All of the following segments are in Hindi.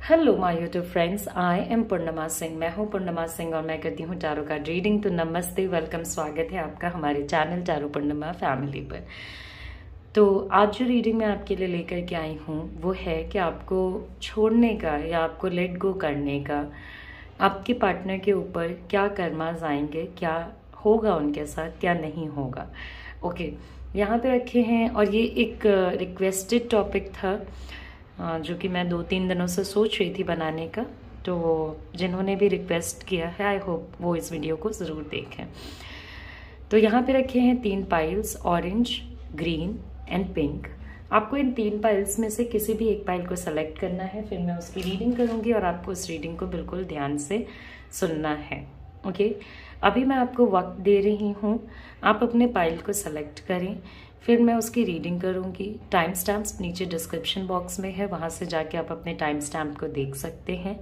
Hello my YouTube friends, I am Purnima Singh. मैं हूं पूर्णिमा सिंह और मैं करती हूं टैरो कार्ड रीडिंग। तो नमस्ते, वेलकम, स्वागत है आपका हमारे चैनल टैरो पूर्णिमा फैमिली पर। तो आज जो रीडिंग मैं आपके लिए लेकर के आई हूं वो है कि आपको छोड़ने का या आपको लेट गो करने का आपके पार्टनर के ऊपर क्या कर्मास आएंगे, क्या होगा उनके साथ, क्या नहीं होगा। ओके, यहाँ पे रखे हैं और ये एक रिक्वेस्टेड टॉपिक था जो कि मैं 2-3 दिनों से सोच रही थी बनाने का। तो जिन्होंने भी रिक्वेस्ट किया है, आई होप वो इस वीडियो को ज़रूर देखें। तो यहाँ पे रखे हैं 3 piles, orange, green and pink. आपको इन 3 पाइल्स में से किसी भी एक पाइल को सेलेक्ट करना है, फिर मैं उसकी रीडिंग करूँगी और आपको उस रीडिंग को बिल्कुल ध्यान से सुनना है। ओके, अभी मैं आपको वक्त दे रही हूँ, आप अपने पाइल को सेलेक्ट करें, फिर मैं उसकी रीडिंग करूँगी। टाइम स्टैम्प्स नीचे डिस्क्रिप्शन बॉक्स में है, वहाँ से जाके आप अपने टाइम स्टैम्प को देख सकते हैं।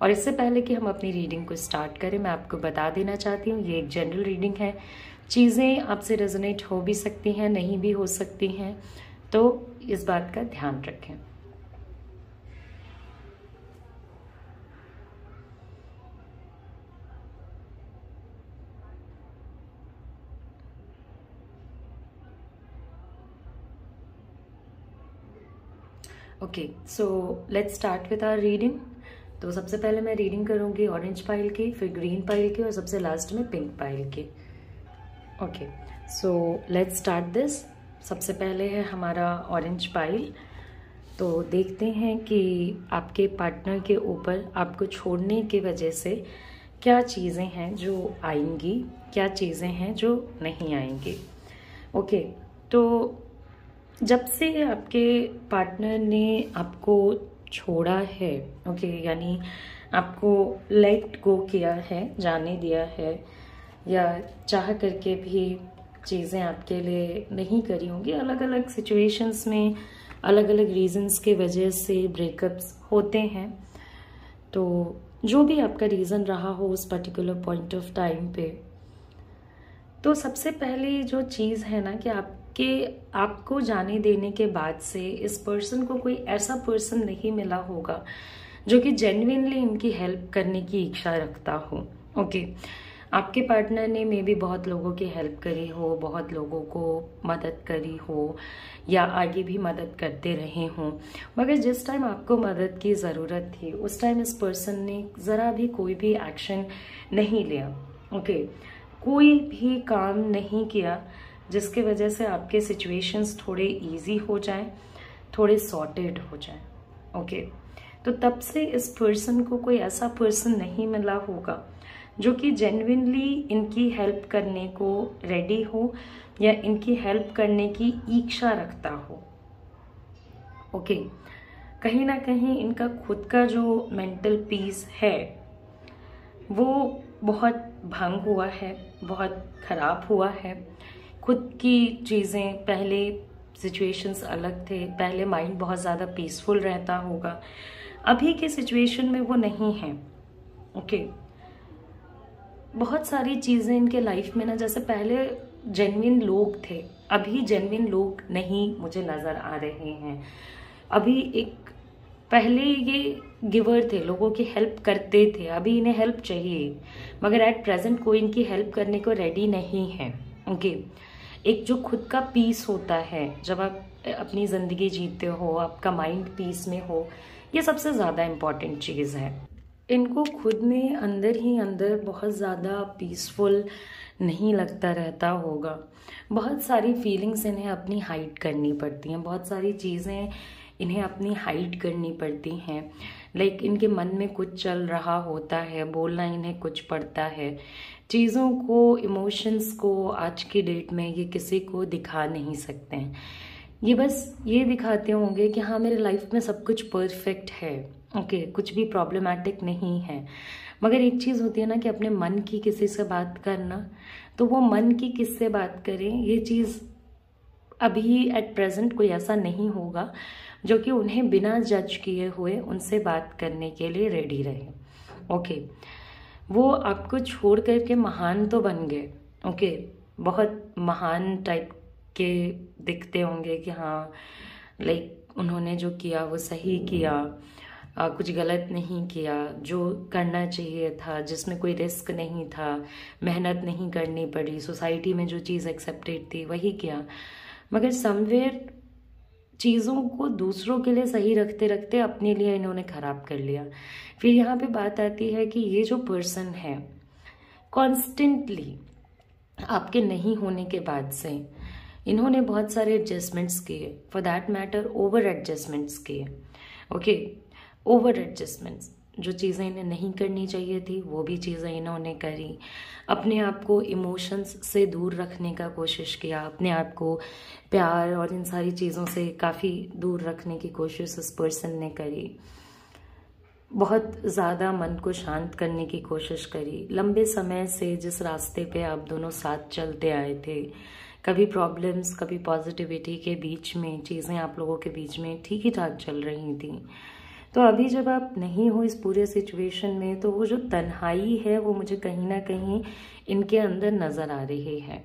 और इससे पहले कि हम अपनी रीडिंग को स्टार्ट करें, मैं आपको बता देना चाहती हूँ ये एक जनरल रीडिंग है। चीज़ें आपसे रेजोनेट हो भी सकती हैं, नहीं भी हो सकती हैं, तो इस बात का ध्यान रखें। Okay, so let's start with our reading. तो सबसे पहले मैं रीडिंग करूँगी ऑरेंज पाइल की, फिर ग्रीन पाइल की और सबसे लास्ट में पिंक पाइल की। Okay, so let's start this. सबसे पहले है हमारा ऑरेंज पाइल। तो देखते हैं कि आपके पार्टनर के ऊपर आपको छोड़ने की वजह से क्या चीज़ें हैं जो आएंगी, क्या चीज़ें हैं जो नहीं आएंगी। ओके, तो जब से आपके पार्टनर ने आपको छोड़ा है, ओके, यानी आपको लेट गो किया है, जाने दिया है, या चाह करके भी चीज़ें आपके लिए नहीं करी होंगी। अलग अलग सिचुएशंस में अलग अलग रीजंस के वजह से ब्रेकअप्स होते हैं। तो जो भी आपका रीज़न रहा हो उस पर्टिकुलर पॉइंट ऑफ टाइम पे, तो सबसे पहली जो चीज़ है ना कि आपको जाने देने के बाद से इस पर्सन को कोई ऐसा पर्सन नहीं मिला होगा जो कि जेन्युइनली इनकी हेल्प करने की इच्छा रखता हो। ओके, आपके पार्टनर ने मे बी बहुत लोगों की हेल्प करी हो, बहुत लोगों को मदद करी हो, या आगे भी मदद करते रहे हों, मगर जिस टाइम आपको मदद की ज़रूरत थी उस टाइम इस पर्सन ने ज़रा भी कोई भी एक्शन नहीं लिया। ओके, कोई भी काम नहीं किया जिसके वजह से आपके सिचुएशंस थोड़े इजी हो जाएं, थोड़े सॉर्टेड हो जाएं। ओके, तो तब से इस पर्सन को कोई ऐसा पर्सन नहीं मिला होगा जो कि जेन्युइनली इनकी हेल्प करने को रेडी हो या इनकी हेल्प करने की इच्छा रखता हो। ओके, कहीं ना कहीं इनका खुद का जो मेंटल पीस है वो बहुत भंग हुआ है, बहुत खराब हुआ है। खुद की चीज़ें, पहले सिचुएशंस अलग थे, पहले माइंड बहुत ज़्यादा पीसफुल रहता होगा, अभी के सिचुएशन में वो नहीं है। ओके, बहुत सारी चीज़ें इनके लाइफ में ना, जैसे पहले जेन्युइन लोग थे, अभी जेन्युइन लोग नहीं मुझे नज़र आ रहे हैं। अभी एक पहले ये गिवर थे, लोगों की हेल्प करते थे, अभी इन्हें हेल्प चाहिए, मगर एट प्रेजेंट कोई इनकी हेल्प करने को रेडी नहीं है। ओके, एक जो खुद का पीस होता है, जब आप अपनी ज़िंदगी जीते हो, आपका माइंड पीस में हो, ये सबसे ज़्यादा इम्पॉर्टेंट चीज़ है। इनको खुद में अंदर ही अंदर बहुत ज़्यादा पीसफुल नहीं लगता रहता होगा। बहुत सारी फीलिंग्स इन्हें अपनी हाइड करनी पड़ती हैं, बहुत सारी चीज़ें इन्हें अपनी हाइड करनी पड़ती हैं। लाइक इनके मन में कुछ चल रहा होता है, बोलना इन्हें कुछ पड़ता है, चीज़ों को, इमोशंस को आज की डेट में ये किसी को दिखा नहीं सकते हैं। ये बस ये दिखाते होंगे कि हाँ मेरे लाइफ में सब कुछ परफेक्ट है, ओके, कुछ भी प्रॉब्लमैटिक नहीं है। मगर एक चीज़ होती है ना कि अपने मन की किसी से बात करना, तो वो मन की किससे बात करें, ये चीज़ अभी एट प्रेजेंट कोई ऐसा नहीं होगा जो कि उन्हें बिना जज किए हुए उनसे बात करने के लिए रेडी रहे। ओके, वो आपको छोड़ करके महान तो बन गए, ओके, बहुत महान टाइप के दिखते होंगे कि हाँ लाइक उन्होंने जो किया वो सही किया, कुछ गलत नहीं किया, जो करना चाहिए था, जिसमें कोई रिस्क नहीं था, मेहनत नहीं करनी पड़ी, सोसाइटी में जो चीज़ एक्सेप्टेड थी वही किया। मगर समवेयर चीज़ों को दूसरों के लिए सही रखते रखते अपने लिए इन्होंने ख़राब कर लिया। फिर यहाँ पे बात आती है कि ये जो पर्सन है कॉन्स्टेंटली आपके नहीं होने के बाद से इन्होंने बहुत सारे एडजस्टमेंट्स किए, for that matter over adjustments किए। ओके, ओवर एडजस्टमेंट्स, जो चीज़ें इन्हें नहीं करनी चाहिए थी वो भी चीज़ें इन्होंने करी। अपने आप को इमोशंस से दूर रखने का कोशिश किया, अपने आप को प्यार और इन सारी चीज़ों से काफ़ी दूर रखने की कोशिश इस पर्सन ने करी। बहुत ज़्यादा मन को शांत करने की कोशिश करी। लंबे समय से जिस रास्ते पे आप दोनों साथ चलते आए थे, कभी प्रॉब्लम्स कभी पॉजिटिविटी के बीच में चीज़ें आप लोगों के बीच में ठीक ही ठाक चल रही थी। तो अभी जब आप नहीं हो इस पूरे सिचुएशन में, तो वो जो तन्हाई है वो मुझे कहीं ना कहीं इनके अंदर नज़र आ रही है।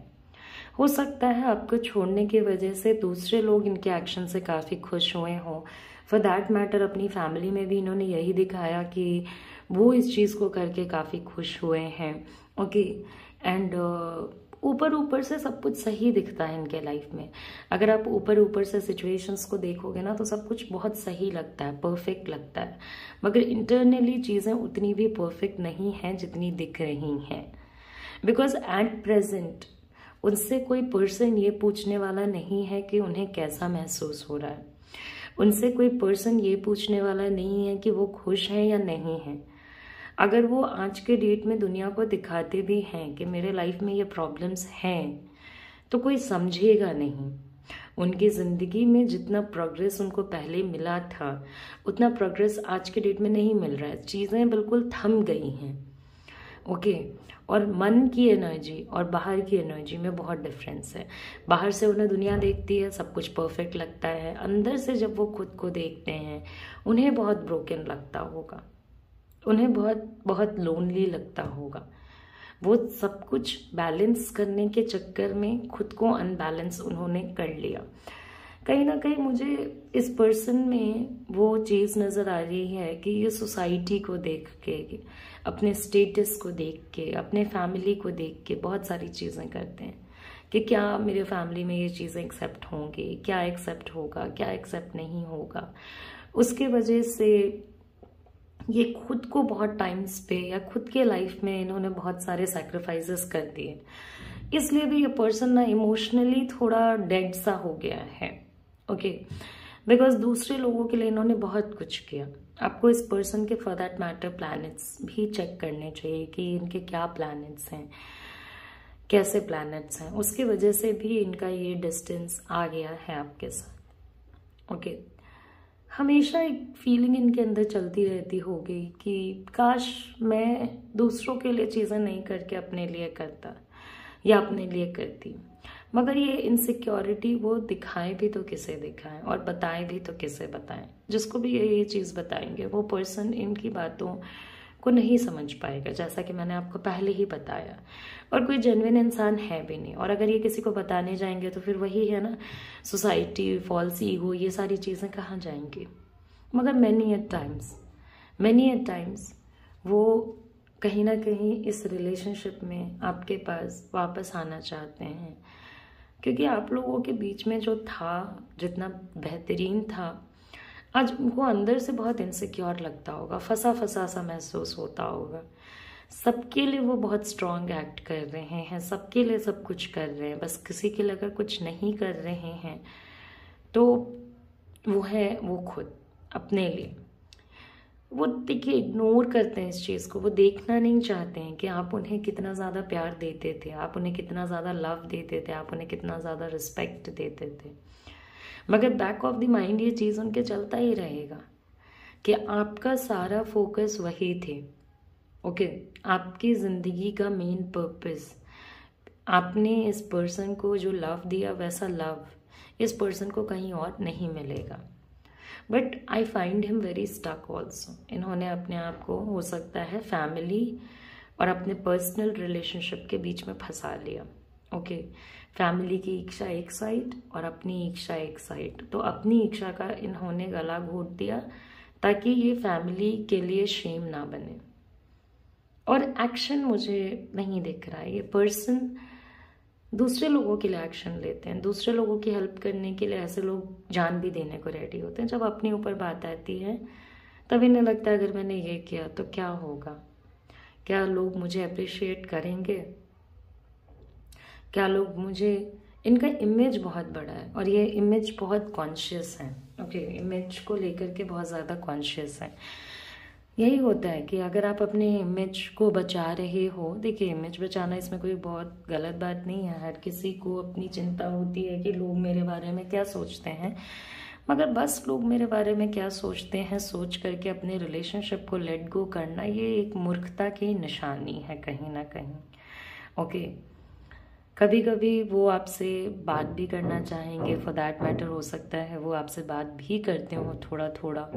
हो सकता है आपको छोड़ने की वजह से दूसरे लोग इनके एक्शन से काफ़ी खुश हुए हों। फॉर दैट मैटर अपनी फैमिली में भी इन्होंने यही दिखाया कि वो इस चीज़ को करके काफ़ी खुश हुए हैं। ओके, एंड ऊपर ऊपर से सब कुछ सही दिखता है इनके लाइफ में। अगर आप ऊपर ऊपर से सिचुएशंस को देखोगे ना तो सब कुछ बहुत सही लगता है, परफेक्ट लगता है, मगर इंटरनली चीज़ें उतनी भी परफेक्ट नहीं हैं जितनी दिख रही हैं। बिकॉज एट प्रेजेंट उनसे कोई पर्सन ये पूछने वाला नहीं है कि उन्हें कैसा महसूस हो रहा है। उनसे कोई पर्सन ये पूछने वाला नहीं है कि वो खुश हैं या नहीं हैं। अगर वो आज के डेट में दुनिया को दिखाते भी हैं कि मेरे लाइफ में ये प्रॉब्लम्स हैं, तो कोई समझेगा नहीं। उनकी ज़िंदगी में जितना प्रोग्रेस उनको पहले मिला था उतना प्रोग्रेस आज के डेट में नहीं मिल रहा है। चीज़ें बिल्कुल थम गई हैं। ओके, और मन की एनर्जी और बाहर की एनर्जी में बहुत डिफरेंस है। बाहर से उन्हें दुनिया देखती है, सब कुछ परफेक्ट लगता है, अंदर से जब वो खुद को देखते हैं उन्हें बहुत ब्रोकन लगता होगा, उन्हें बहुत बहुत लोनली लगता होगा। वो सब कुछ बैलेंस करने के चक्कर में खुद को अनबैलेंस उन्होंने कर लिया। कहीं ना कहीं मुझे इस पर्सन में वो चीज़ नज़र आ रही है कि ये सोसाइटी को देख के, अपने स्टेटस को देख के, अपने फैमिली को देख के बहुत सारी चीज़ें करते हैं कि क्या मेरे फैमिली में ये चीज़ें एक्सेप्ट होंगी, क्या एक्सेप्ट होगा, क्या एक्सेप्ट नहीं होगा। उसके वजह से ये खुद को बहुत टाइम्स पे या खुद के लाइफ में इन्होंने बहुत सारे सैक्रिफाइसेस कर दिए। इसलिए भी ये पर्सन ना इमोशनली थोड़ा डेड सा हो गया है। ओके, बिकॉज दूसरे लोगों के लिए इन्होंने बहुत कुछ किया। आपको इस पर्सन के फॉर दैट मैटर प्लैनेट्स भी चेक करने चाहिए कि इनके क्या प्लैनेट्स हैं, कैसे प्लैनेट्स हैं। उसकी वजह से भी इनका ये डिस्टेंस आ गया है आपके साथ। ओके, हमेशा एक फीलिंग इनके अंदर चलती रहती होगी कि काश मैं दूसरों के लिए चीज़ें नहीं करके अपने लिए करता या अपने लिए करती। मगर ये इनसिक्योरिटी वो दिखाएं भी तो किसे दिखाएं और बताएं भी तो किसे बताएं। जिसको भी ये चीज़ बताएंगे वो पर्सन इनकी बातों को नहीं समझ पाएगा, जैसा कि मैंने आपको पहले ही बताया। और कोई जेन्युइन इंसान है भी नहीं। और अगर ये किसी को बताने जाएंगे तो फिर वही है ना, सोसाइटी, फॉल्स ईगो, ये सारी चीज़ें कहाँ जाएंगी। मगर मैनी एट टाइम्स वो कहीं ना कहीं इस रिलेशनशिप में आपके पास वापस आना चाहते हैं, क्योंकि आप लोगों के बीच में जो था, जितना बेहतरीन था, आज उनको अंदर से बहुत इनसिक्योर लगता होगा, फंसा फंसा सा महसूस होता होगा। सबके लिए वो बहुत स्ट्रांग एक्ट कर रहे हैं, सबके लिए सब कुछ कर रहे हैं, बस किसी के लिए अगर कुछ नहीं कर रहे हैं तो वो है वो खुद अपने लिए। वो देखिए इग्नोर करते हैं इस चीज़ को, वो देखना नहीं चाहते हैं कि आप उन्हें कितना ज़्यादा प्यार देते थे, आप उन्हें कितना ज़्यादा लव देते थे, आप उन्हें कितना ज़्यादा रिस्पेक्ट देते थे। मगर बैक ऑफ द माइंड ये चीज़ उनके चलता ही रहेगा कि आपका सारा फोकस वही थे। ओके, आपकी ज़िंदगी का मेन पर्पस, आपने इस पर्सन को जो लव दिया वैसा लव इस पर्सन को कहीं और नहीं मिलेगा। But I find him very stuck also. इन्होंने अपने आप को, हो सकता है, फैमिली और अपने पर्सनल रिलेशनशिप के बीच में फंसा लिया। ओके, फैमिली की इच्छा एक साइड और अपनी इच्छा एक साइड। तो अपनी इच्छा का इन्होंने गला घोट दिया ताकि ये फैमिली के लिए शेम ना बने। और एक्शन मुझे नहीं दिख रहा है। ये पर्सन दूसरे लोगों के लिए एक्शन लेते हैं, दूसरे लोगों की हेल्प करने के लिए ऐसे लोग जान भी देने को रेडी होते हैं। जब अपने ऊपर बात आती है तब इन्हें लगता है अगर मैंने ये किया तो क्या होगा, क्या लोग मुझे अप्रिशिएट करेंगे, क्या लोग मुझे, इनका इमेज बहुत बड़ा है और ये इमेज बहुत कॉन्शियस है। ओके, इमेज को लेकर के बहुत ज़्यादा कॉन्शियस है। यही होता है कि अगर आप अपने इमेज को बचा रहे हो, देखिए इमेज बचाना इसमें कोई बहुत गलत बात नहीं है। हर किसी को अपनी चिंता होती है कि लोग मेरे बारे में क्या सोचते हैं, मगर बस लोग मेरे बारे में क्या सोचते हैं सोच करके अपने रिलेशनशिप को लेट गो करना, ये एक मूर्खता की निशानी है कहीं ना कहीं। ओके, कभी कभी वो आपसे बात भी करना चाहेंगे, फॉर दैट मैटर हो सकता है वो आपसे बात भी करते हो थोड़ा थोड़ा,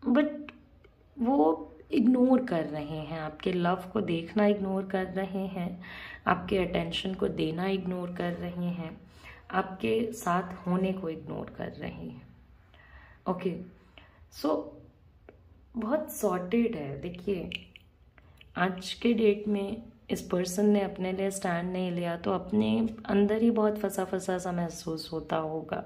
बट वो इग्नोर कर रहे हैं, आपके लव को देखना इग्नोर कर रहे हैं, आपके अटेंशन को देना इग्नोर कर रहे हैं, आपके साथ होने को इग्नोर कर रहे हैं। ओके, सो बहुत सॉर्टेड है। देखिए आज के डेट में इस पर्सन ने अपने लिए स्टैंड नहीं लिया तो अपने अंदर ही बहुत फंसा फंसा सा महसूस होता होगा।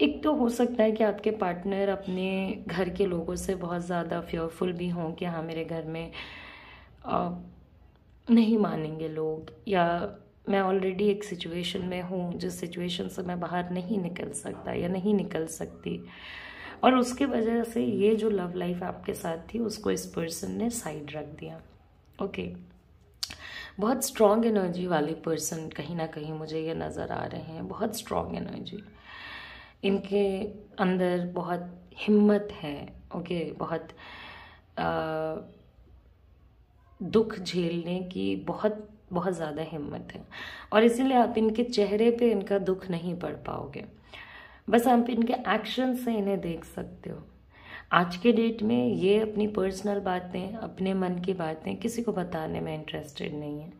एक तो हो सकता है कि आपके पार्टनर अपने घर के लोगों से बहुत ज़्यादा फेयरफुल भी हों कि हाँ मेरे घर में नहीं मानेंगे लोग, या मैं ऑलरेडी एक सिचुएशन में हूँ जिस सिचुएशन से मैं बाहर नहीं निकल सकता या नहीं निकल सकती, और उसके वजह से ये जो लव लाइफ आपके साथ थी उसको इस पर्सन ने साइड रख दिया। ओके, बहुत स्ट्रॉन्ग एनर्जी वाले पर्सन कहीं ना कहीं मुझे ये नज़र आ रहे हैं, बहुत स्ट्रॉन्ग एनर्जी इनके अंदर, बहुत हिम्मत है। ओके, बहुत दुख झेलने की बहुत बहुत ज़्यादा हिम्मत है, और इसीलिए आप इनके चेहरे पे इनका दुख नहीं पढ़ पाओगे, बस आप इनके एक्शन से इन्हें देख सकते हो। आज के डेट में ये अपनी पर्सनल बातें, अपने मन की बातें किसी को बताने में इंटरेस्टेड नहीं है,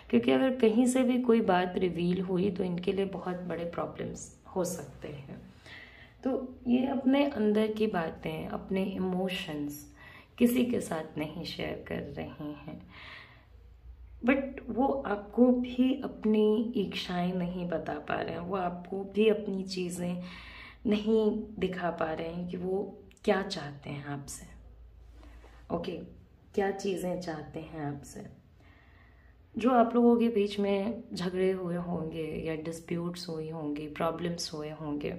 क्योंकि अगर कहीं से भी कोई बात रिवील हुई तो इनके लिए बहुत बड़े प्रॉब्लम्स हो सकते हैं। तो ये अपने अंदर की बातें, अपने इमोशंस किसी के साथ नहीं शेयर कर रहे हैं, बट वो आपको भी अपनी इच्छाएं नहीं बता पा रहे हैं, वो आपको भी अपनी चीज़ें नहीं दिखा पा रहे हैं कि वो क्या चाहते हैं आपसे। ओके, क्या चीज़ें चाहते हैं आपसे। जो आप लोगों के बीच में झगड़े हुए होंगे या डिस्प्यूट्स हुई होंगी, प्रॉब्लम्स हुए होंगे,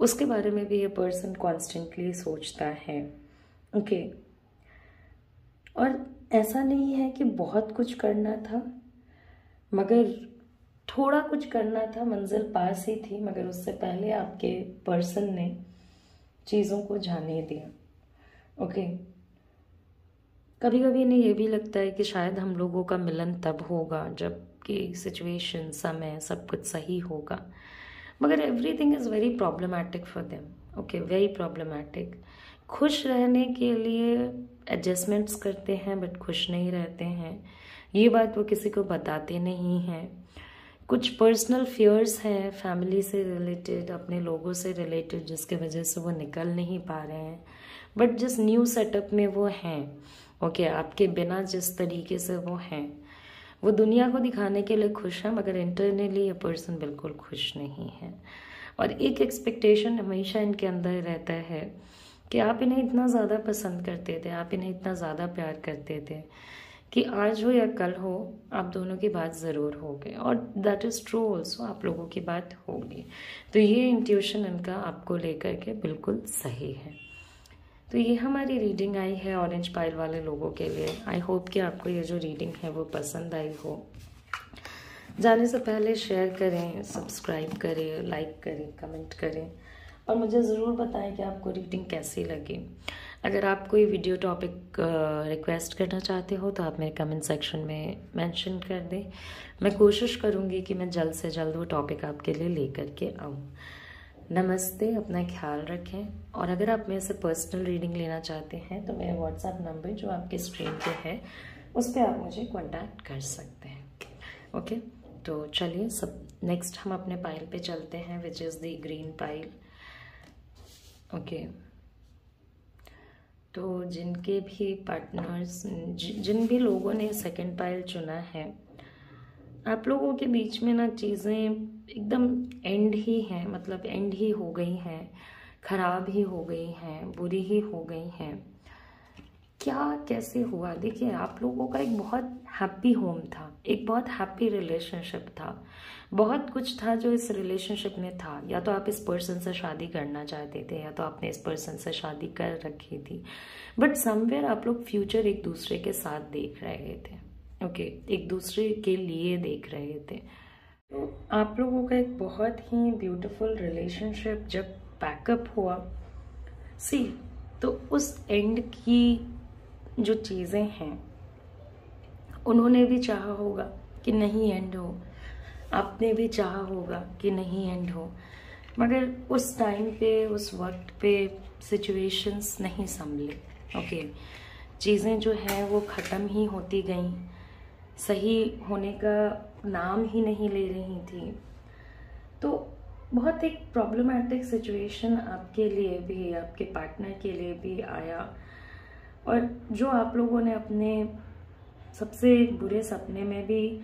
उसके बारे में भी ये पर्सन कॉन्स्टेंटली सोचता है। ओके, और ऐसा नहीं है कि बहुत कुछ करना था, मगर थोड़ा कुछ करना था, मंजिल पास ही थी, मगर उससे पहले आपके पर्सन ने चीज़ों को जाने दिया। ओके, कभी कभी इन्हें ये भी लगता है कि शायद हम लोगों का मिलन तब होगा जब कि सिचुएशन, समय, सब कुछ सही होगा, मगर everything is very problematic for them. Okay, very problematic. खुश रहने के लिए एडजस्टमेंट्स करते हैं बट खुश नहीं रहते हैं, ये बात वो किसी को बताते नहीं हैं। कुछ पर्सनल फियर्स हैं फैमिली से रिलेटेड, अपने लोगों से रिलेटेड, जिसके वजह से वो निकल नहीं पा रहे हैं, बट जिस न्यू सेटअप में वो हैं, ओके, आपके बिना जिस तरीके से वो हैं, वो दुनिया को दिखाने के लिए खुश है, मगर इंटरनली ये पर्सन बिल्कुल खुश नहीं है। और एक एक्सपेक्टेशन हमेशा इनके अंदर रहता है कि आप इन्हें इतना ज़्यादा पसंद करते थे, आप इन्हें इतना ज़्यादा प्यार करते थे कि आज हो या कल हो आप दोनों की बात ज़रूर होगी, और दैट इज़ ट्रू ऑल्सो, आप लोगों की बात होगी। तो ये इंट्यूशन इनका आपको लेकर के बिल्कुल सही है। तो ये हमारी रीडिंग आई है ऑरेंज पाइल वाले लोगों के लिए। आई होप कि आपको ये जो रीडिंग है वो पसंद आई हो। जाने से पहले शेयर करें, सब्सक्राइब करें, लाइक करें, कमेंट करें, और मुझे ज़रूर बताएं कि आपको रीडिंग कैसी लगी। अगर आप कोई वीडियो टॉपिक रिक्वेस्ट करना चाहते हो तो आप मेरे कमेंट सेक्शन में मेंशन कर दें। मैं कोशिश करूँगी कि मैं जल्द से जल्द वो टॉपिक आपके लिए लेकर के आऊँ। नमस्ते, अपना ख्याल रखें। और अगर आप मेरे से पर्सनल रीडिंग लेना चाहते हैं तो मेरा व्हाट्सएप नंबर जो आपके स्क्रीन पे है उस पर आप मुझे कांटेक्ट कर सकते हैं। ओके, तो चलिए सब नेक्स्ट हम अपने पाइल पे चलते हैं, which is the green pile. Okay, तो जिनके भी पार्टनर्स, जिन भी लोगों ने सेकंड पाइल चुना है, आप लोगों के बीच में ना चीज़ें एकदम एंड ही हैं, मतलब एंड ही हो गई हैं, खराब ही हो गई हैं, बुरी ही हो गई हैं। क्या कैसे हुआ? देखिए, आप लोगों का एक बहुत हैप्पी होम था, एक बहुत हैप्पी रिलेशनशिप था, बहुत कुछ था जो इस रिलेशनशिप में था। या तो आप इस पर्सन से शादी करना चाहते थे, या तो आपने इस पर्सन से शादी कर रखी थी, बट समवेयर आप लोग फ्यूचर एक दूसरे के साथ देख रहे थे। ओके, एक दूसरे के लिए देख रहे थे। तो आप लोगों का एक बहुत ही ब्यूटीफुल रिलेशनशिप जब पैकअप हुआ, तो उस एंड की जो चीज़ें हैं, उन्होंने भी चाहा होगा कि नहीं एंड हो, आपने भी चाहा होगा कि नहीं एंड हो, मगर उस टाइम पे, उस वक्त पे सिचुएशंस नहीं संभले। ओके, चीज़ें जो हैं वो ख़त्म ही होती गईं, सही होने का नाम ही नहीं ले रही थी। तो बहुत एक प्रॉब्लमैटिक सिचुएशन आपके लिए भी, आपके पार्टनर के लिए भी आया, और जो आप लोगों ने अपने सबसे बुरे सपने में भी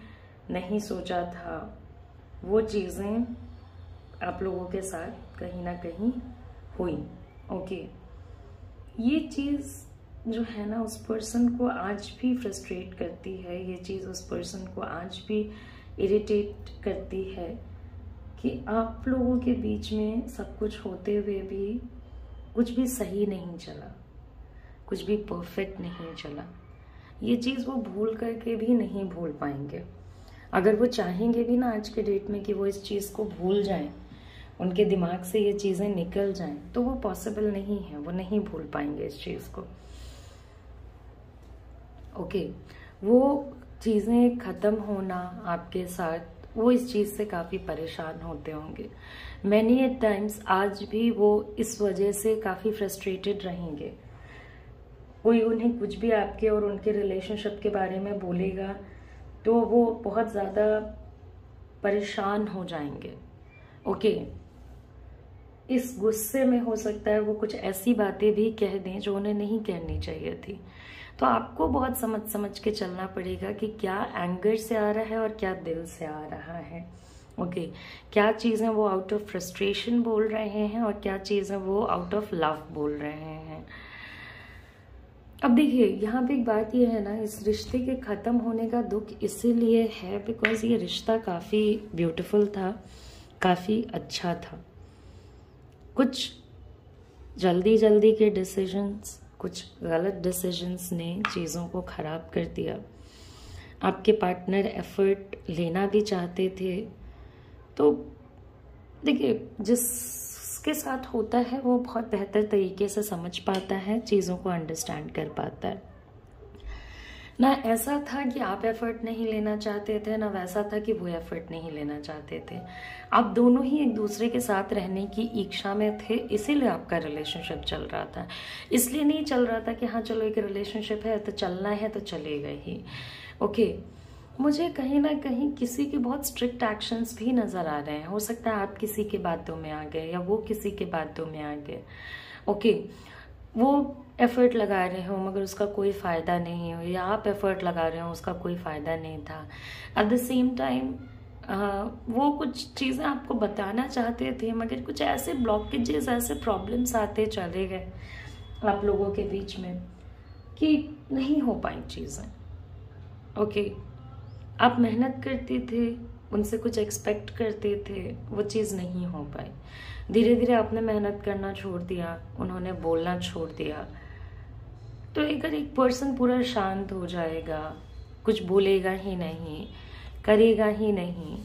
नहीं सोचा था, वो चीज़ें आप लोगों के साथ कहीं ना कहीं हुई। ओके, ये चीज़ जो है ना, उस पर्सन को आज भी फ्रस्ट्रेट करती है, ये चीज़ उस पर्सन को आज भी इरिटेट करती है कि आप लोगों के बीच में सब कुछ होते हुए भी कुछ भी सही नहीं चला, कुछ भी परफेक्ट नहीं चला। ये चीज़ वो भूल करके भी नहीं भूल पाएंगे। अगर वो चाहेंगे भी ना आज के डेट में कि वो इस चीज़ को भूल जाएं, उनके दिमाग से ये चीज़ें निकल जाएं, तो वो पॉसिबल नहीं है, वो नहीं भूल पाएंगे इस चीज़ को। ओके, वो चीज़ें ख़त्म होना आपके साथ, वो इस चीज़ से काफ़ी परेशान होते होंगे। मैनी एट टाइम्स आज भी वो इस वजह से काफ़ी फ्रस्ट्रेटेड रहेंगे। कोई उन्हें कुछ भी आपके और उनके रिलेशनशिप के बारे में बोलेगा तो वो बहुत ज़्यादा परेशान हो जाएंगे। ओके, इस गुस्से में हो सकता है वो कुछ ऐसी बातें भी कह दें जो उन्हें नहीं कहनी चाहिए थी। तो आपको बहुत समझ के चलना पड़ेगा कि क्या एंगर से आ रहा है और क्या दिल से आ रहा है। ओके, क्या चीज़ें वो आउट ऑफ फ्रस्ट्रेशन बोल रहे हैं और क्या चीज़ें वो आउट ऑफ लव बोल रहे हैं। अब देखिए, यहाँ पे एक बात ये है ना, इस रिश्ते के ख़त्म होने का दुख इसीलिए है बिकॉज ये रिश्ता काफ़ी ब्यूटीफुल था, काफ़ी अच्छा था। कुछ जल्दी के डिसीजंस, कुछ गलत डिसीजंस ने चीज़ों को ख़राब कर दिया। आपके पार्टनर एफर्ट लेना भी चाहते थे, तो देखिए, जिसके साथ होता है वो बहुत बेहतर तरीके से समझ पाता है, चीज़ों को अंडरस्टैंड कर पाता है। ना ऐसा था कि आप एफर्ट नहीं लेना चाहते थे, ना वैसा था कि वो एफर्ट नहीं लेना चाहते थे। आप दोनों ही एक दूसरे के साथ रहने की इच्छा में थे, इसीलिए आपका रिलेशनशिप चल रहा था। इसलिए नहीं चल रहा था कि हाँ चलो एक रिलेशनशिप है तो चलना है तो चलेगा ही। ओके, मुझे कहीं ना कहीं किसी के बहुत स्ट्रिक्ट एक्शंस भी नज़र आ रहे हैं। हो सकता है आप किसी के बातों में आ गए या वो किसी के बातों में आ गए। ओके, वो एफर्ट लगा रहे हो मगर उसका कोई फ़ायदा नहीं हो, या आप एफर्ट लगा रहे हो उसका कोई फ़ायदा नहीं था। एट द सेम टाइम वो कुछ चीज़ें आपको बताना चाहते थे मगर कुछ ऐसे ब्लॉकेजेस, ऐसे प्रॉब्लम्स आते चले गए आप लोगों के बीच में कि नहीं हो पाई चीज़ें। ओके, आप मेहनत करते थे, उनसे कुछ एक्सपेक्ट करते थे, वो चीज़ नहीं हो पाई। धीरे धीरे आपने मेहनत करना छोड़ दिया, उन्होंने बोलना छोड़ दिया। तो अगर एक पर्सन पूरा शांत हो जाएगा, कुछ बोलेगा ही नहीं, करेगा ही नहीं,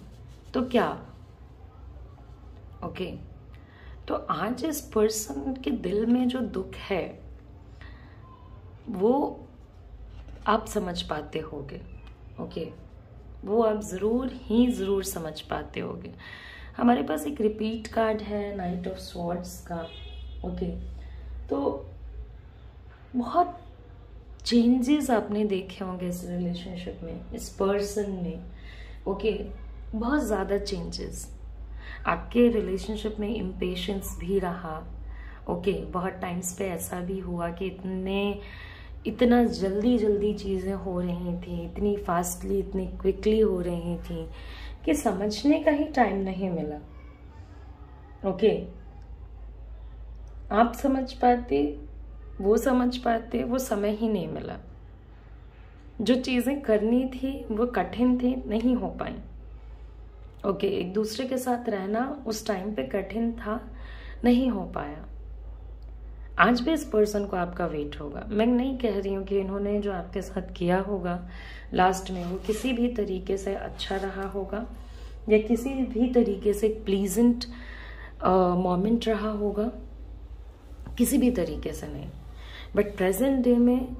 तो क्या? ओके, तो आज इस पर्सन के दिल में जो दुख है वो आप समझ पाते होगे। ओके, वो आप ज़रूर समझ पाते होगे। हमारे पास एक रिपीट कार्ड है नाइट ऑफ स्वॉर्ड्स का। ओके, तो बहुत चेंजेस आपने देखे होंगे इस रिलेशनशिप में, इस पर्सन में। ओके, बहुत ज़्यादा चेंजेस। आपके रिलेशनशिप में इम्पेशेंस भी रहा, ओके, बहुत टाइम्स पे ऐसा भी हुआ कि इतना जल्दी जल्दी चीज़ें हो रही थी, इतनी फास्टली, इतनी क्विकली हो रही थी कि समझने का ही टाइम नहीं मिला। ओके, आप समझ पाते, वो समझ पाते, वो समय ही नहीं मिला। जो चीज़ें करनी थी वो कठिन थी, नहीं हो पाई। ओके, एक दूसरे के साथ रहना उस टाइम पे कठिन था, नहीं हो पाया। आज भी इस पर्सन को आपका वेट होगा। मैं नहीं कह रही हूँ कि इन्होंने जो आपके साथ किया होगा लास्ट में वो किसी भी तरीके से अच्छा रहा होगा या किसी भी तरीके से प्लीजेंट मोमेंट रहा होगा, किसी भी तरीके से नहीं। बट प्रेजेंट डे में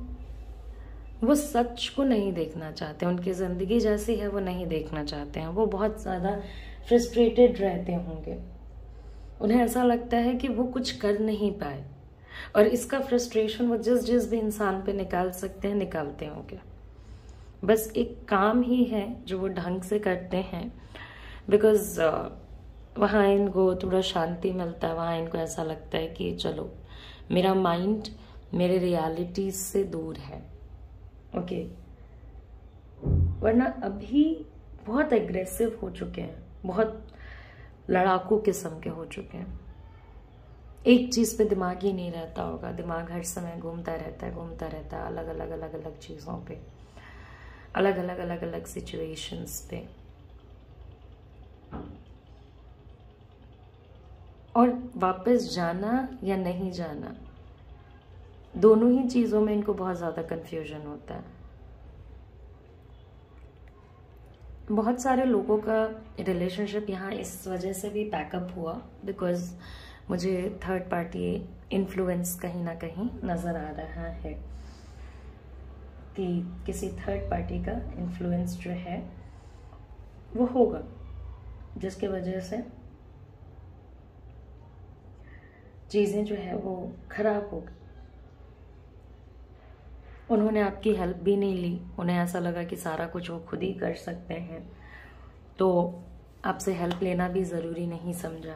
वो सच को नहीं देखना चाहते, उनकी ज़िंदगी जैसी है वो नहीं देखना चाहते हैं। वो बहुत ज़्यादा फ्रस्ट्रेटेड रहते होंगे, उन्हें ऐसा लगता है कि वो कुछ कर नहीं पाए, और इसका फ्रस्ट्रेशन वो जिस भी इंसान पे निकाल सकते हैं निकालते होंगे। बस एक काम ही है जो वो ढंग से करते हैं, बिकॉज वहाँ इनको थोड़ा शांति मिलता है। वहाँ इनको ऐसा लगता है कि चलो मेरा माइंड मेरे रियलिटीज से दूर है। ओके, वरना अभी बहुत एग्रेसिव हो चुके हैं, बहुत लड़ाकू किस्म के हो चुके हैं। एक चीज पे दिमाग ही नहीं रहता होगा, दिमाग हर समय घूमता रहता है अलग अलग चीजों पे, अलग अलग सिचुएशंस पे। और वापस जाना या नहीं जाना, दोनों ही चीजों में इनको बहुत ज्यादा कंफ्यूजन होता है। बहुत सारे लोगों का रिलेशनशिप यहाँ इस वजह से भी पैकअप हुआ बिकॉज मुझे थर्ड पार्टी इन्फ्लुएंस कहीं ना कहीं नजर आ रहा है कि किसी थर्ड पार्टी का इन्फ्लुएंस जो है वो होगा, जिसके वजह से चीजें जो है वो खराब हो गई। उन्होंने आपकी हेल्प भी नहीं ली, उन्हें ऐसा लगा कि सारा कुछ वो खुद ही कर सकते हैं, तो आपसे हेल्प लेना भी जरूरी नहीं समझा।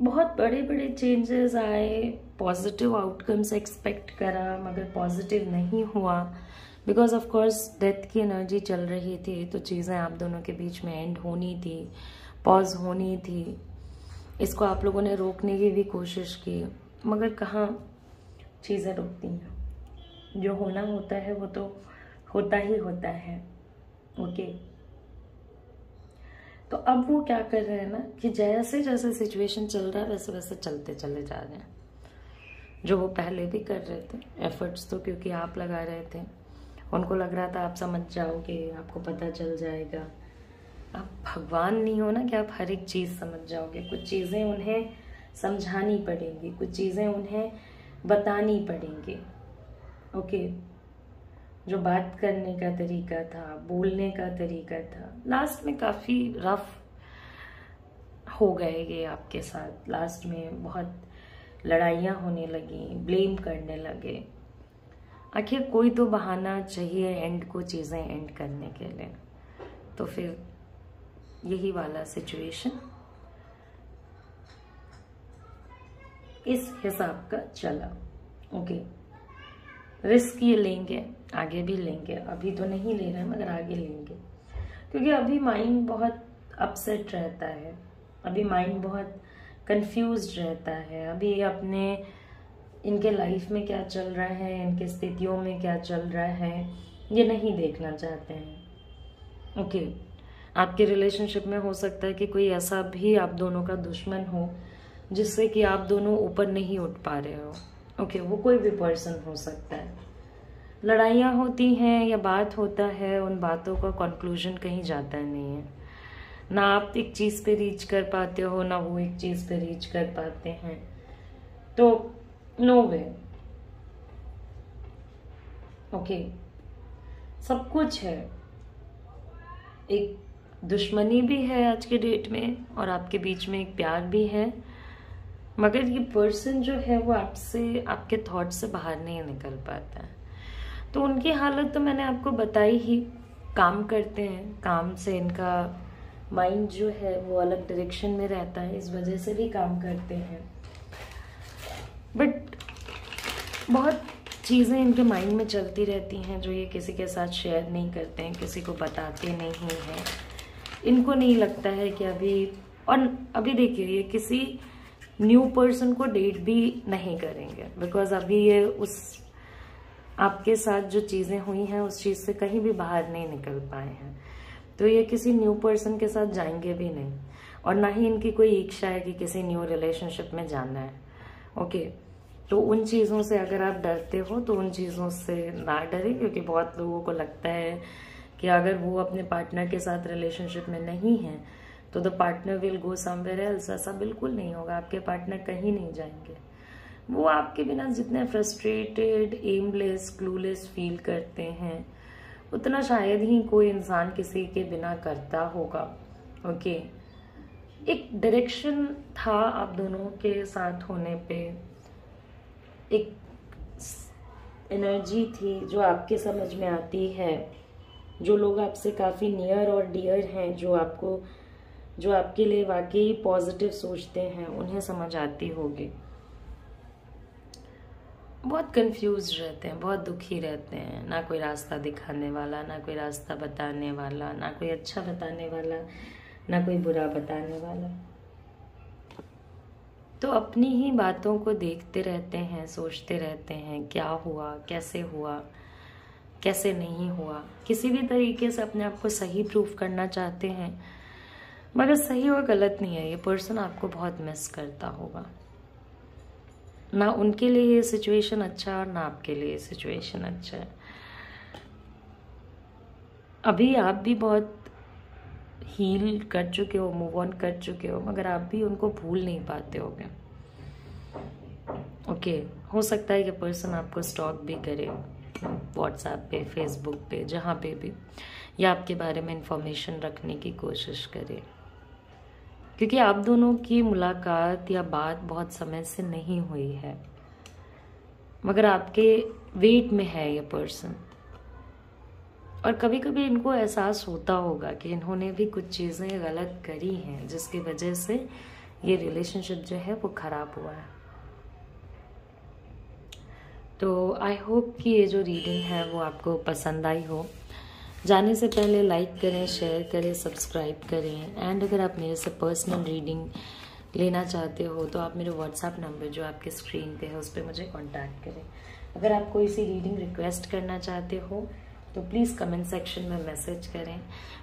बहुत बड़े बड़े चेंजेस आए, पॉजिटिव आउटकम्स एक्सपेक्ट करा मगर पॉजिटिव नहीं हुआ बिकॉज ऑफ कोर्स डेथ की एनर्जी चल रही थी, तो चीज़ें आप दोनों के बीच में एंड होनी थी, पॉज होनी थी। इसको आप लोगों ने रोकने की भी कोशिश की मगर कहाँ चीज़ें रुकती हैं। जो होना होता है वो तो होता ही होता है। ओके, तो अब वो क्या कर रहे हैं ना कि जैसे जैसे सिचुएशन चल रहा है वैसे वैसे चलते चले जा रहे हैं, जो वो पहले भी कर रहे थे। एफर्ट्स तो क्योंकि आप लगा रहे थे, उनको लग रहा था आप समझ जाओगे, आपको पता चल जाएगा। आप भगवान नहीं हो ना कि आप हर एक चीज़ समझ जाओगे। कुछ चीज़ें उन्हें समझानी पड़ेंगी, कुछ चीज़ें उन्हें बतानी पड़ेंगी। ओके, जो बात करने का तरीका था, बोलने का तरीका था, लास्ट में काफ़ी रफ हो गए ये आपके साथ। लास्ट में बहुत लड़ाइयाँ होने लगी, ब्लेम करने लगे। आखिर कोई तो बहाना चाहिए एंड को चीज़ें एंड करने के लिए, तो फिर यही वाला सिचुएशन इस हिसाब का चला। ओके, रिस्क ये लेंगे, आगे भी लेंगे, अभी तो नहीं ले रहे मगर आगे लेंगे, क्योंकि अभी माइंड बहुत अपसेट रहता है, अभी माइंड बहुत कंफ्यूज्ड रहता है। अभी अपने इनके लाइफ में क्या चल रहा है, इनके स्थितियों में क्या चल रहा है, ये नहीं देखना चाहते हैं। ओके, आपके रिलेशनशिप में हो सकता है कि कोई ऐसा भी आप दोनों का दुश्मन हो जिससे कि आप दोनों ऊपर नहीं उठ पा रहे हो। ओके, वो कोई भी पर्सन हो सकता है। लड़ाइयाँ होती हैं या बात होता है, उन बातों का कंक्लूजन कहीं जाता नहीं है। ना आप एक चीज़ पे रीच कर पाते हो, ना वो एक चीज़ पे रीच कर पाते हैं, तो नो वे। ओके, सब कुछ है, एक दुश्मनी भी है आज के डेट में और आपके बीच में एक प्यार भी है, मगर ये पर्सन जो है वो आपसे, आपके थॉट से बाहर नहीं निकल पाता है। तो उनकी हालत तो मैंने आपको बताई ही, काम करते हैं, काम से इनका माइंड जो है वो अलग डायरेक्शन में रहता है, इस वजह से भी काम करते हैं। बट बहुत चीज़ें इनके माइंड में चलती रहती हैं जो ये किसी के साथ शेयर नहीं करते हैं, किसी को बताते नहीं हैं। इनको नहीं लगता है कि अभी देखिए ये किसी न्यू पर्सन को डेट भी नहीं करेंगे, बिकॉज अभी ये उस आपके साथ जो चीज़ें हुई हैं उस चीज़ से कहीं भी बाहर नहीं निकल पाए हैं, तो ये किसी न्यू पर्सन के साथ जाएंगे भी नहीं, और ना ही इनकी कोई इच्छा है कि किसी न्यू रिलेशनशिप में जाना है। ओके, तो उन चीज़ों से अगर आप डरते हो तो उन चीज़ों से ना डरे, क्योंकि बहुत लोगों को लगता है कि अगर वो अपने पार्टनर के साथ रिलेशनशिप में नहीं है तो the partner will go somewhere else. ऐसा बिल्कुल नहीं होगा, आपके पार्टनर कहीं नहीं जाएंगे। वो आपके बिना जितने फ्रस्ट्रेटेड, एमलेस, क्लूलेस फील करते हैं उतना शायद ही कोई इंसान किसी के बिना करता होगा। ओके, एक डायरेक्शन था आप दोनों के साथ होने पे, एक एनर्जी थी जो आपके समझ में आती है। जो लोग आपसे काफ़ी नियर और डियर हैं, जो आपके लिए वाकई पॉजिटिव सोचते हैं, उन्हें समझ आती होगी। बहुत कंफ्यूज रहते हैं, बहुत दुखी रहते हैं, ना कोई रास्ता दिखाने वाला, ना कोई रास्ता बताने वाला, ना कोई अच्छा बताने वाला, ना कोई बुरा बताने वाला। तो अपनी ही बातों को देखते रहते हैं, सोचते रहते हैं क्या हुआ, कैसे नहीं हुआ। किसी भी तरीके से अपने आप को सही प्रूफ करना चाहते हैं, मगर सही और गलत नहीं है। ये पर्सन आपको बहुत मिस करता होगा, ना उनके लिए ये सिचुएशन अच्छा है और ना आपके लिए ये सिचुएशन अच्छा है। अभी आप भी बहुत हील कर चुके हो, मूव ऑन कर चुके हो, मगर आप भी उनको भूल नहीं पाते होगे। ओके, हो सकता है कि पर्सन आपको स्टॉक भी करे व्हाट्सएप पे, फेसबुक पे, जहाँ पे भी, या आपके बारे में इंफॉर्मेशन रखने की कोशिश करे, क्योंकि आप दोनों की मुलाकात या बात बहुत समय से नहीं हुई है, मगर आपके वेट में है ये पर्सन। और कभी कभी इनको एहसास होता होगा कि इन्होंने भी कुछ चीज़ें गलत करी हैं, जिसकी वजह से ये रिलेशनशिप जो है वो खराब हुआ है। तो आई होप कि ये जो रीडिंग है वो आपको पसंद आई हो। जाने से पहले लाइक करें, शेयर करें, सब्सक्राइब करें। एंड अगर आप मेरे से पर्सनल रीडिंग लेना चाहते हो तो आप मेरे व्हाट्सएप नंबर जो आपके स्क्रीन पे है उस पर मुझे कांटेक्ट करें। अगर आप कोई सी रीडिंग रिक्वेस्ट करना चाहते हो तो प्लीज़ कमेंट सेक्शन में मैसेज करें।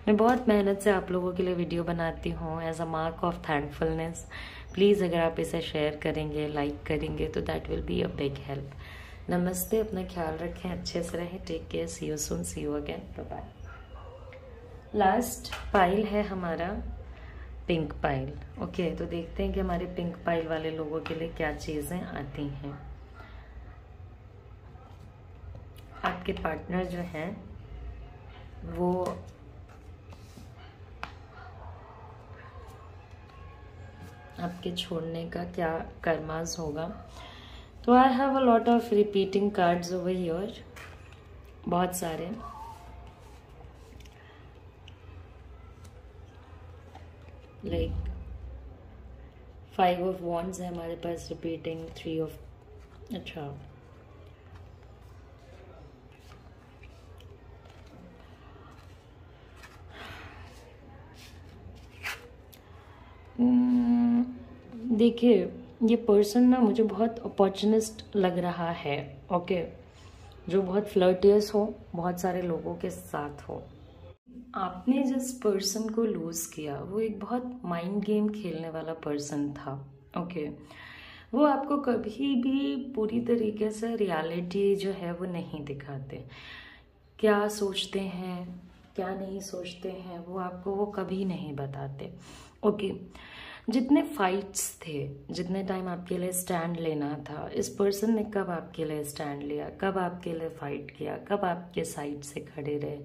मैं बहुत मेहनत से आप लोगों के लिए वीडियो बनाती हूँ as a mark of thankfulness. Please अगर आप इसे शेयर करेंगे, लाइक करेंगे तो that will be a big help. नमस्ते, अपना ख्याल रखें, अच्छे से रहें, take care, see you soon, see you again, bye bye. Last pile है हमारा पिंक पाइल। ओके, तो देखते हैं कि हमारे पिंक पाइल वाले लोगों के लिए क्या चीज़ें आती हैं। आपके पार्टनर जो हैं वो आपके छोड़ने का क्या कर्मास होगा। तो I have a lot of repeating cards over here, बहुत सारे। लाइक 5 ऑफ वॉन्ड्स है हमारे पास रिपीटिंग, 3 ऑफ, अच्छा, देखिए ये पर्सन ना मुझे बहुत अपॉर्चुनिस्ट लग रहा है। ओके, जो बहुत फ्लर्टियस हो, बहुत सारे लोगों के साथ हो। आपने जिस पर्सन को लूज किया वो एक बहुत माइंड गेम खेलने वाला पर्सन था। ओके, वो आपको कभी भी पूरी तरीके से रियलिटी जो है वो नहीं दिखाते। क्या सोचते हैं, क्या नहीं सोचते हैं, वो आपको वो कभी नहीं बताते। ओके, जितने फाइट्स थे, जितने टाइम आपके लिए स्टैंड लेना था, इस पर्सन ने कब आपके लिए स्टैंड लिया, कब आपके लिए फाइट किया, कब आपके साइड से खड़े रहे,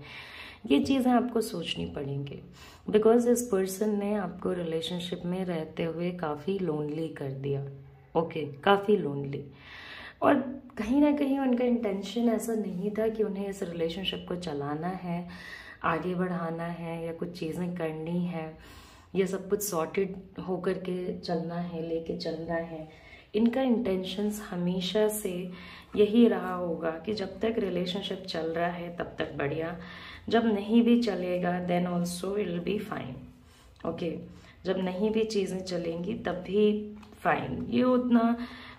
ये चीज़ें आपको सोचनी पड़ेंगी। बिकॉज इस पर्सन ने आपको रिलेशनशिप में रहते हुए काफ़ी लोनली कर दिया। ओके, काफ़ी लोनली। और कहीं ना कहीं उनका इंटेंशन ऐसा नहीं था कि उन्हें इस रिलेशनशिप को चलाना है, आगे बढ़ाना है या कुछ चीज़ें करनी है या सब कुछ सॉर्टेड होकर के चलना है, लेके चलना है। इनका इंटेंशंस हमेशा से यही रहा होगा कि जब तक रिलेशनशिप चल रहा है तब तक बढ़िया, जब नहीं भी चलेगा then also it will be fine. Okay, जब नहीं भी चीज़ें चलेंगी तब भी फाइन। ये उतना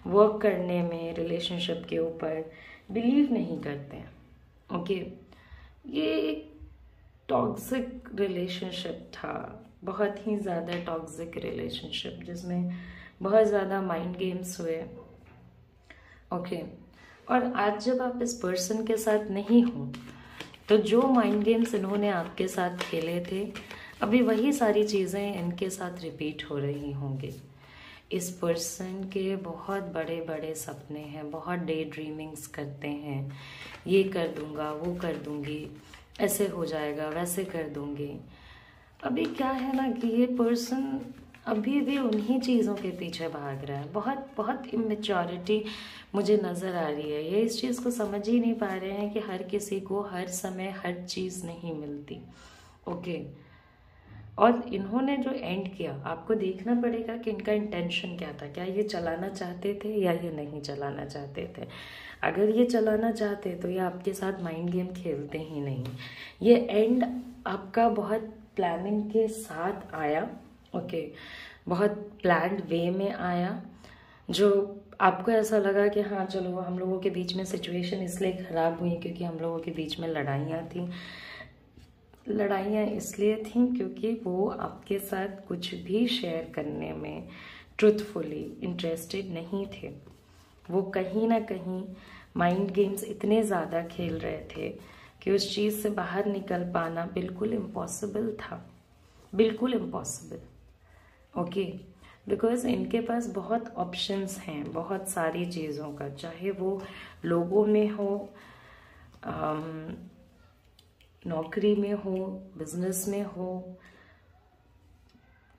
वर्क करने में रिलेशनशिप के ऊपर बिलीव नहीं करते हैं। ओके, ये एक टॉक्सिक रिलेशनशिप था, बहुत ही ज़्यादा टॉक्सिक रिलेशनशिप, जिसमें बहुत ज़्यादा माइंड गेम्स हुए। ओके, और आज जब आप इस पर्सन के साथ नहीं हो तो जो माइंड गेम्स इन्होंने आपके साथ खेले थे, अभी वही सारी चीज़ें इनके साथ रिपीट हो रही होंगी। इस पर्सन के बहुत बड़े बड़े सपने हैं, बहुत डे ड्रीमिंग्स करते हैं, ये कर दूंगा, वो कर दूंगी, ऐसे हो जाएगा, वैसे कर दूंगी। अभी क्या है ना कि ये पर्सन अभी भी उन्हीं चीज़ों के पीछे भाग रहा है। बहुत बहुत इमेच्योरिटी मुझे नज़र आ रही है। ये इस चीज़ को समझ ही नहीं पा रहे हैं कि हर किसी को हर समय हर चीज़ नहीं मिलती। ओके, और इन्होंने जो एंड किया, आपको देखना पड़ेगा कि इनका इंटेंशन क्या था। क्या ये चलाना चाहते थे या ये नहीं चलाना चाहते थे? अगर ये चलाना चाहते तो ये आपके साथ माइंड गेम खेलते ही नहीं। ये एंड आपका बहुत प्लानिंग के साथ आया। ओके, बहुत प्लान्ड वे में आया, जो आपको ऐसा लगा कि हाँ चलो, हम लोगों के बीच में सिचुएशन इसलिए ख़राब हुई क्योंकि हम लोगों के बीच में लड़ाइयाँ थी। लड़ाइयाँ इसलिए थी क्योंकि वो आपके साथ कुछ भी शेयर करने में ट्रुथफुली इंटरेस्टेड नहीं थे। वो कहीं ना कहीं माइंड गेम्स इतने ज़्यादा खेल रहे थे कि उस चीज़ से बाहर निकल पाना बिल्कुल इम्पॉसिबल था, बिल्कुल इम्पॉसिबल। ओके, बिकॉज इनके पास बहुत ऑप्शंस हैं, बहुत सारी चीज़ों का, चाहे वो लोगों में हो, नौकरी में हो, बिजनेस में हो,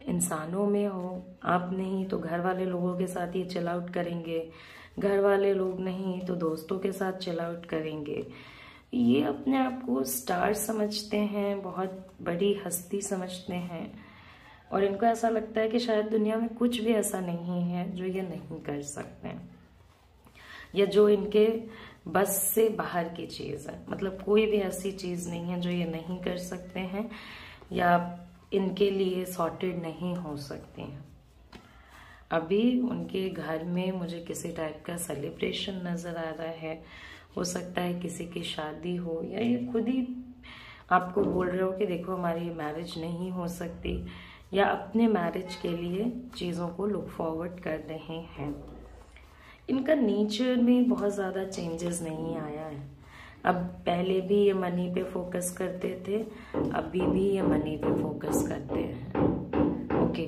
इंसानों में हो। आप नहीं तो घर वाले लोगों के साथ ये चिल आउट करेंगे, घर वाले लोग नहीं तो दोस्तों के साथ चिल आउट करेंगे। ये अपने आप को स्टार समझते हैं, बहुत बड़ी हस्ती समझते हैं, और इनको ऐसा लगता है कि शायद दुनिया में कुछ भी ऐसा नहीं है जो ये नहीं कर सकते हैं, या जो इनके बस से बाहर की चीज़ है। मतलब कोई भी ऐसी चीज़ नहीं है जो ये नहीं कर सकते हैं या इनके लिए सॉर्टेड नहीं हो सकती हैं। अभी उनके घर में मुझे किसी टाइप का सेलिब्रेशन नज़र आ रहा है। हो सकता है किसी की शादी हो, या ये खुद ही आपको बोल रहे हो कि देखो हमारी मैरिज नहीं हो सकती, या अपने मैरिज के लिए चीज़ों को लुक फॉरवर्ड कर रहे हैं। इनका नेचर में बहुत ज़्यादा चेंजेस नहीं आया है। अब पहले भी ये मनी पे फोकस करते थे, अभी भी ये मनी पे फोकस करते हैं। ओके,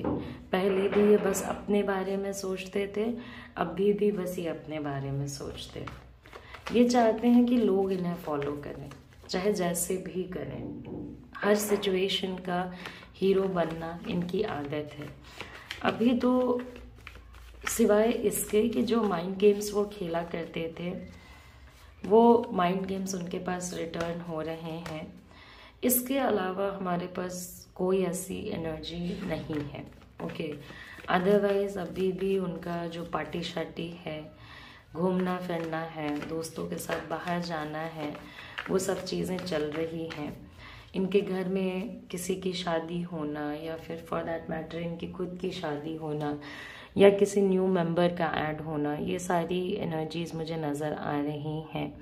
पहले भी ये बस अपने बारे में सोचते थे, अभी भी बस ये अपने बारे में सोचते हैं। ये चाहते हैं कि लोग इन्हें फॉलो करें, चाहे जैसे भी करें। हर सिचुएशन का हीरो बनना इनकी आदत है। अभी तो सिवाय इसके कि जो माइंड गेम्स वो खेला करते थे, वो माइंड गेम्स उनके पास रिटर्न हो रहे हैं। इसके अलावा हमारे पास कोई ऐसी एनर्जी नहीं है। ओके, अदरवाइज अभी भी उनका जो पार्टी शार्टी है, घूमना फिरना है, दोस्तों के साथ बाहर जाना है, वो सब चीज़ें चल रही हैं। इनके घर में किसी की शादी होना, या फिर फॉर दैट मैटर इनकी खुद की शादी होना, या किसी न्यू मेंबर का ऐड होना, ये सारी एनर्जीज मुझे नज़र आ रही हैं।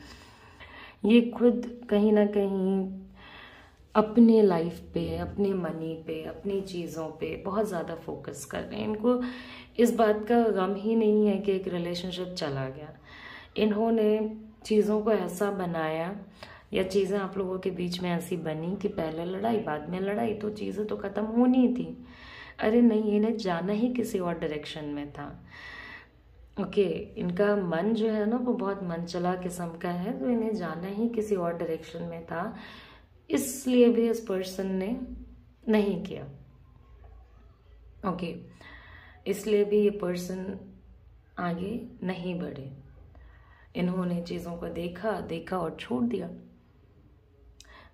ये खुद कहीं ना कहीं अपने लाइफ पे, अपने मनी पे, अपनी चीज़ों पे बहुत ज़्यादा फोकस कर रहे हैं। इनको इस बात का गम ही नहीं है कि एक रिलेशनशिप चला गया। इन्होंने चीज़ों को ऐसा बनाया, या चीज़ें आप लोगों के बीच में ऐसी बनी कि पहले लड़ाई बाद में लड़ाई, तो चीज़ें तो ख़त्म होनी थी। अरे नहीं, इन्हें जाना ही किसी और डायरेक्शन में था। ओके, इनका मन जो है ना वो बहुत मन चला किस्म का है, तो इन्हें जाना ही किसी और डायरेक्शन में था, इसलिए भी इस पर्सन ने नहीं किया। ओके, इसलिए भी ये पर्सन आगे नहीं बढ़े। इन्होंने चीज़ों को देखा और छोड़ दिया।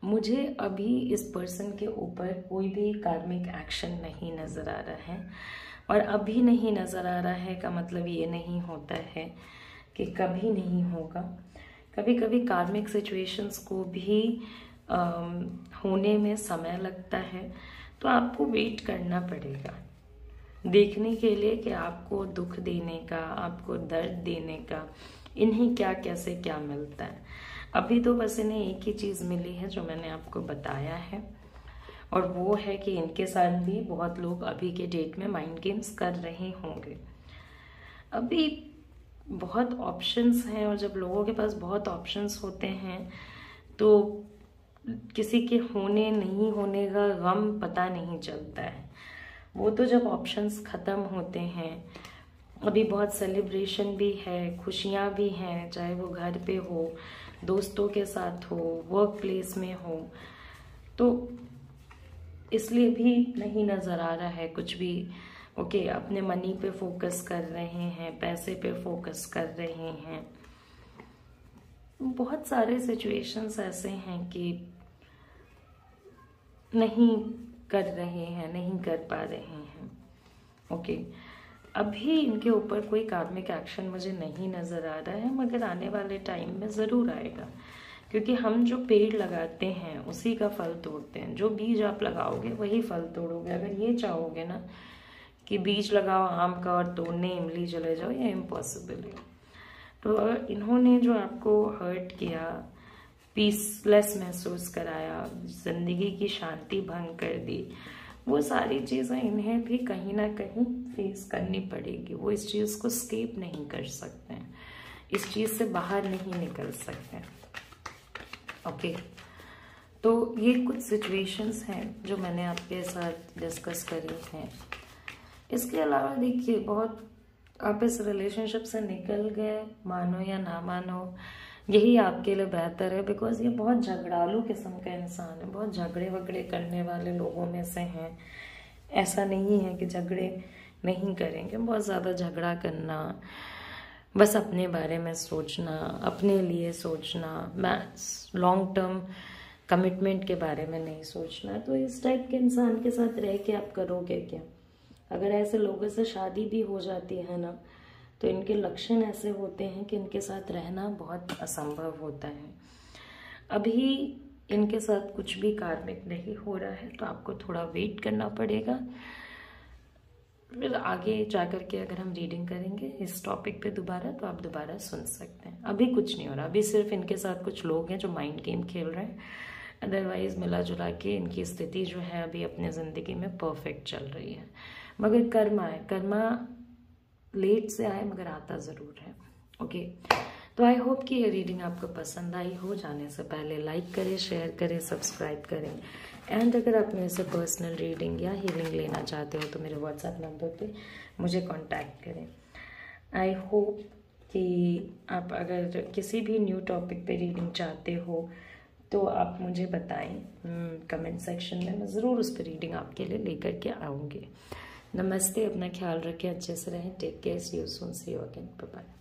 मुझे अभी इस पर्सन के ऊपर कोई भी कार्मिक एक्शन नहीं नज़र आ रहा है, और अभी नहीं नज़र आ रहा है का मतलब ये नहीं होता है कि कभी नहीं होगा। कभी कभी कार्मिक सिचुएशंस को भी होने में समय लगता है, तो आपको वेट करना पड़ेगा देखने के लिए कि आपको दुख देने का, आपको दर्द देने का इन्हें क्या कैसे क्या मिलता है। अभी तो बस इन्हें एक ही चीज़ मिली है जो मैंने आपको बताया है, और वो है कि इनके साथ भी बहुत लोग अभी के डेट में माइंड गेम्स कर रहे होंगे। अभी बहुत ऑप्शंस हैं, और जब लोगों के पास बहुत ऑप्शंस होते हैं तो किसी के होने नहीं होने का गम पता नहीं चलता है। वो तो जब ऑप्शंस ख़त्म होते हैं, अभी बहुत सेलिब्रेशन भी है, खुशियाँ भी हैं, चाहे वो घर पे हो, दोस्तों के साथ हो, वर्क प्लेस में हो, तो इसलिए भी नहीं नज़र आ रहा है कुछ भी। ओके, अपने मनी पे फोकस कर रहे हैं, पैसे पे फोकस कर रहे हैं। बहुत सारे सिचुएशंस ऐसे हैं कि नहीं कर रहे हैं, नहीं कर पा रहे हैं। ओके, अभी इनके ऊपर कोई कार्मिक एक्शन मुझे नहीं नज़र आ रहा है, मगर आने वाले टाइम में ज़रूर आएगा, क्योंकि हम जो पेड़ लगाते हैं उसी का फल तोड़ते हैं। जो बीज आप लगाओगे वही फल तोड़ोगे। अगर ये चाहोगे ना कि बीज लगाओ आम का और तोड़ने इमली चले जाओ, ये इम्पॉसिबल है। तो इन्होंने जो आपको हर्ट किया, पीसलेस महसूस कराया, जिंदगी की शांति भंग कर दी, वो सारी चीज़ें इन्हें भी कहीं ना कहीं फेस करनी पड़ेगी। वो इस चीज़ को स्केप नहीं कर सकते हैं, इस चीज़ से बाहर नहीं निकल सकते हैं। ओके, तो ये कुछ सिचुएशंस हैं जो मैंने आपके साथ डिस्कस करी हैं। इसके अलावा देखिए, बहुत आप इस रिलेशनशिप से निकल गए, मानो या ना मानो, यही आपके लिए बेहतर है। बिकॉज ये बहुत झगड़ालू किस्म का इंसान है, बहुत झगड़े वगड़े करने वाले लोगों में से हैं। ऐसा नहीं है कि झगड़े नहीं करेंगे, बहुत ज़्यादा झगड़ा करना, बस अपने बारे में सोचना, अपने लिए सोचना, लॉन्ग टर्म कमिटमेंट के बारे में नहीं सोचना। तो इस टाइप के इंसान के साथ रह के आप करोगे क्या? अगर ऐसे लोगों से शादी भी हो जाती है ना, तो इनके लक्षण ऐसे होते हैं कि इनके साथ रहना बहुत असंभव होता है। अभी इनके साथ कुछ भी कार्मिक नहीं हो रहा है, तो आपको थोड़ा वेट करना पड़ेगा। फिर आगे जाकर के अगर हम रीडिंग करेंगे इस टॉपिक पे दोबारा, तो आप दोबारा सुन सकते हैं। अभी कुछ नहीं हो रहा, अभी सिर्फ इनके साथ कुछ लोग हैं जो माइंड गेम खेल रहे हैं। अदरवाइज मिला जुला के इनकी स्थिति जो है अभी अपने ज़िंदगी में परफेक्ट चल रही है। मगर कर्मा है, कर्मा लेट से आए मगर आता ज़रूर है। ओके, तो आई होप कि ये रीडिंग आपको पसंद आई हो। जाने से पहले लाइक करें, शेयर करें, सब्सक्राइब करें। एंड अगर आप मेरे से पर्सनल रीडिंग या हीलिंग लेना चाहते हो तो मेरे व्हाट्सएप नंबर पे मुझे कांटेक्ट करें। आई होप कि आप अगर किसी भी न्यू टॉपिक पे रीडिंग चाहते हो तो आप मुझे बताएं कमेंट सेक्शन में, मैं ज़रूर उस पर रीडिंग आपके लिए लेकर के आऊँगी। नमस्ते, अपना ख्याल रखें, अच्छे से रहें, take care, see you soon, see you again, bye bye.